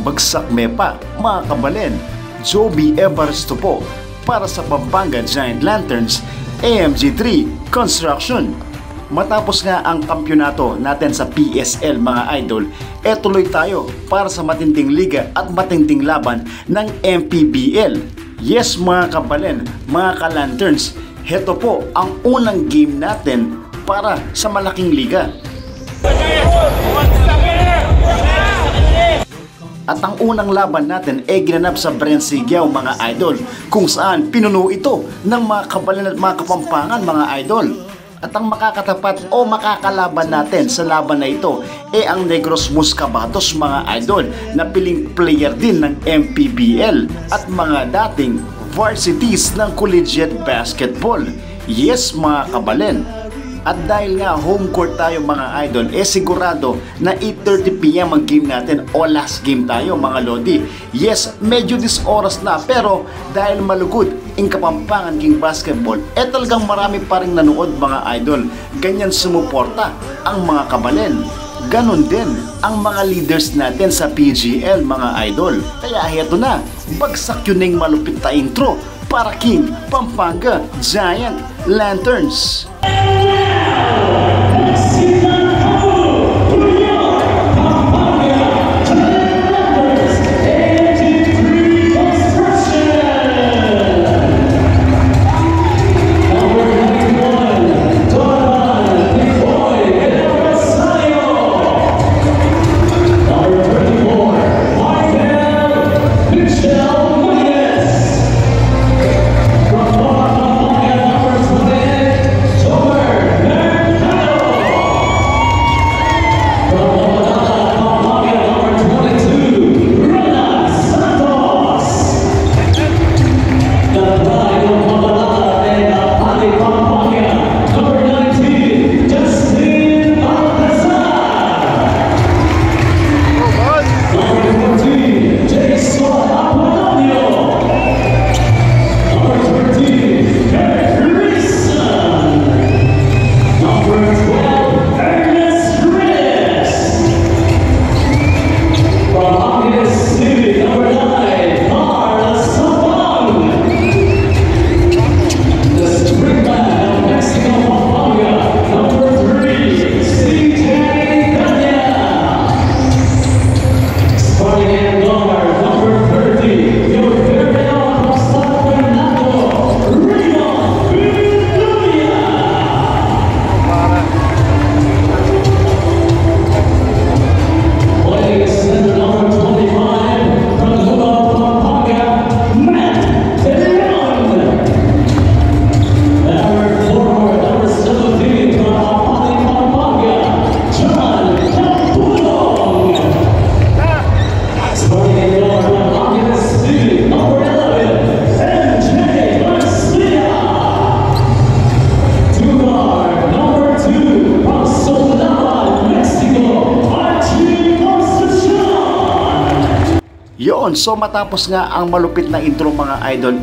Bagsak Mepa, mga kabalen, Joby Evaristo po para sa Pampanga Giant Lanterns AMG3 Construction. Matapos nga ang kampyonato natin sa PSL mga idol, tuloy tayo para sa matinding liga at matinding laban ng MPBL. Yes mga kabalen, mga ka-lanterns, heto po ang unang game natin para sa malaking liga. At ang unang laban natin ginanap sa Brensigiao mga idol, kung saan pinuno ito ng mga kabalen at mga kapampangan mga idol. At ang makakatapat o makakalaban natin sa laban na ito ang Negros Muscabatos mga idol, na piling player din ng MPBL at mga dating varsities ng collegiate basketball. Yes mga kabalen. At dahil nga home court tayo mga idol, sigurado na 8:30 PM ang game natin o last game tayo mga lodi. Yes, medyo oras na, pero dahil malugod ang Kapampangan King Basketball, talagang marami pa rin nanood mga idol. Ganyan sumuporta ang mga kabalen. Ganon din ang mga leaders natin sa PGL mga idol. Kaya heto na, bagsak yun ng malupit na intro para King Pampanga Giant Lanterns. So matapos nga ang malupit na intro mga idol,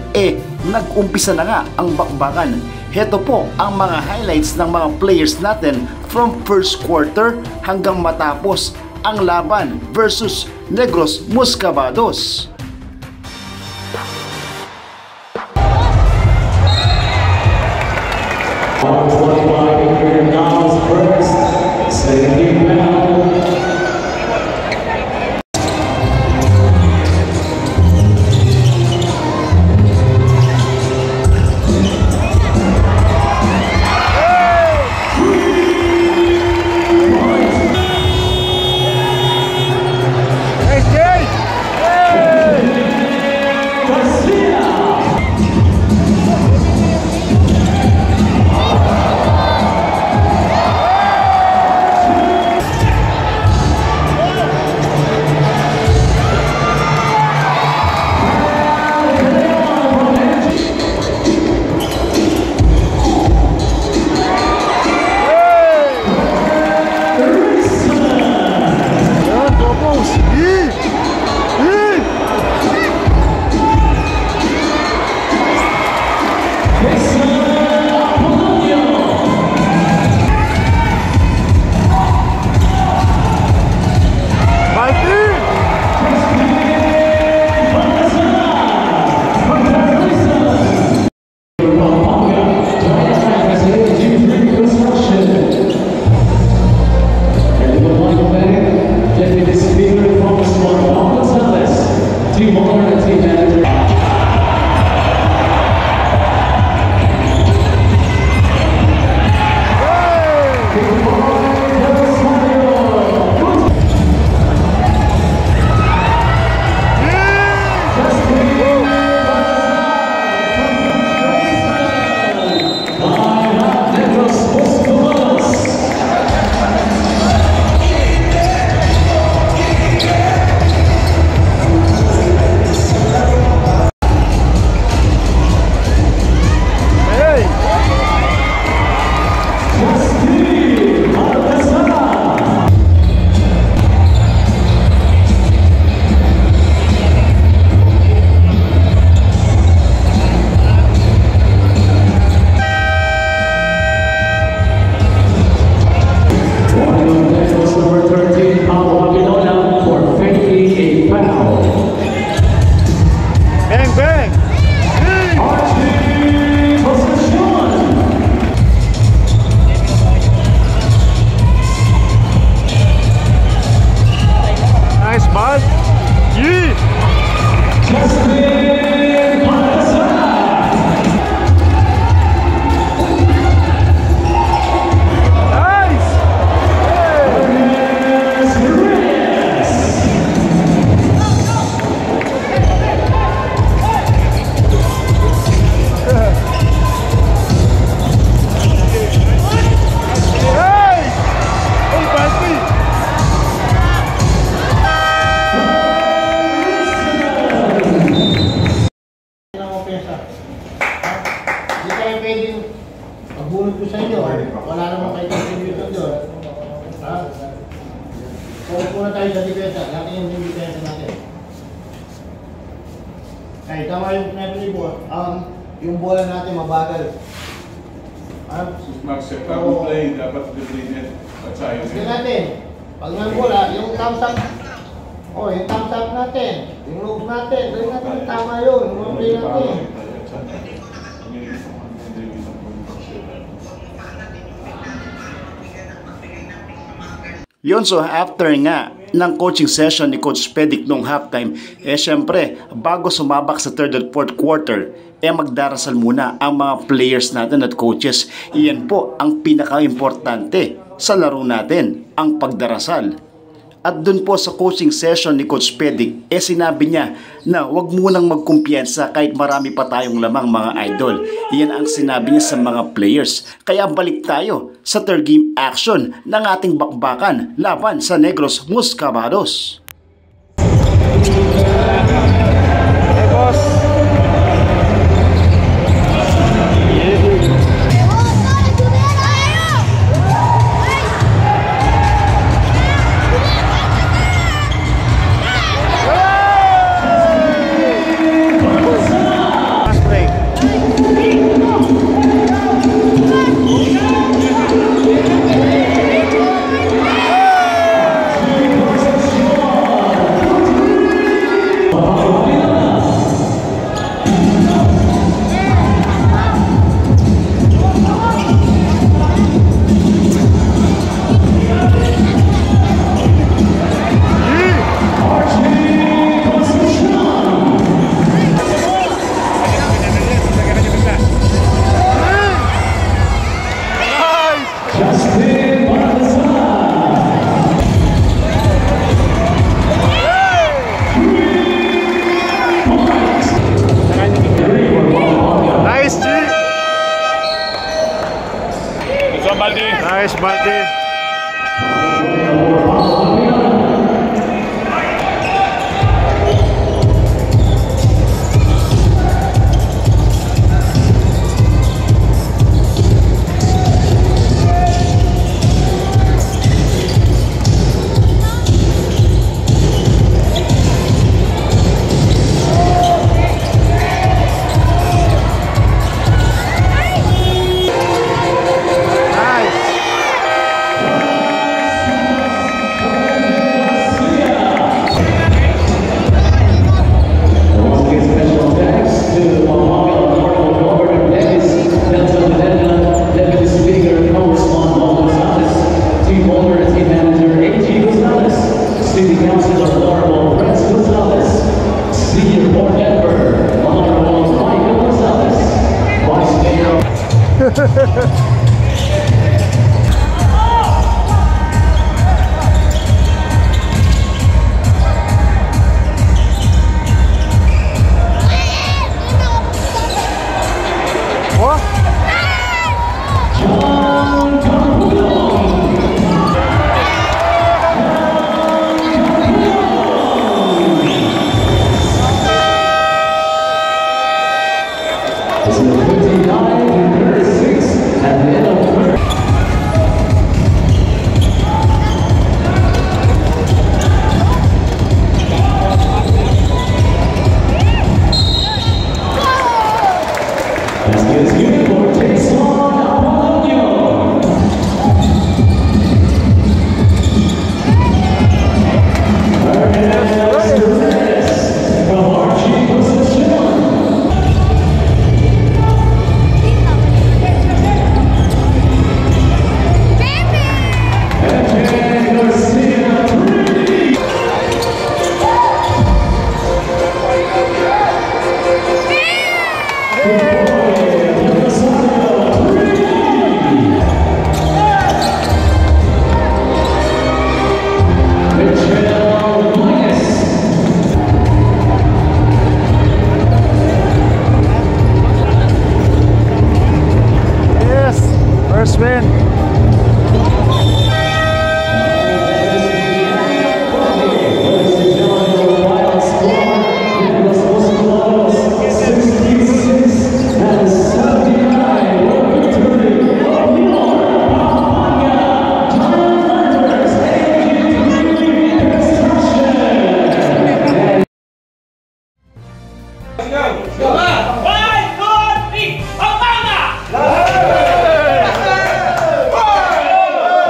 nag-umpisa na nga ang bakbakan. Heto po ang mga highlights ng mga players natin from first quarter hanggang matapos ang laban versus Negros Muscabatos. Hey! ko sa inyo. Wala naman kayo contribution doon. Ha? Focus muna tayo sa depensa. Natin yung depensa natin. Ay, tama yung sinabi mo. Yung bola natin mabagal. Mag-set up ng play, dapat i-play net at sayang Sige net. natin. Pag ng bola, yung thumbs up. Oh, yung thumbs up natin. Yung move natin. Gawin natin tama yun. Yung mga play natin. Yun, so after nga ng coaching session ni Coach Pedic nung halftime, syempre, bago sumabak sa third at fourth quarter, magdarasal muna ang mga players natin at coaches. Iyan po ang pinaka-importante sa laro natin, ang pagdarasal. At dun po sa coaching session ni Coach Pedic, sinabi niya na wag munang magkumpiyansa kahit marami pa tayong lamang mga idol. Iyan ang sinabi niya sa mga players. Kaya balik tayo sa third game action ng ating bakbakan laban sa Negros Muscabados. Hey, boss. Nice, Baldi. First win.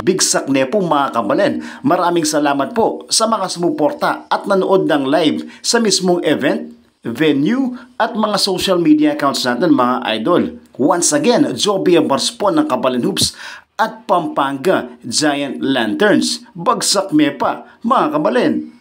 Bigsak Nepo mga kabalen. Maraming salamat po sa mga sumuporta at nanood ng live sa mismong event, venue at mga social media accounts natin mga idol. Once again, Joby Bars po ng Kabalen Hoops at Pampanga Giant Lanterns. Bagsak Mepa mga kabalen.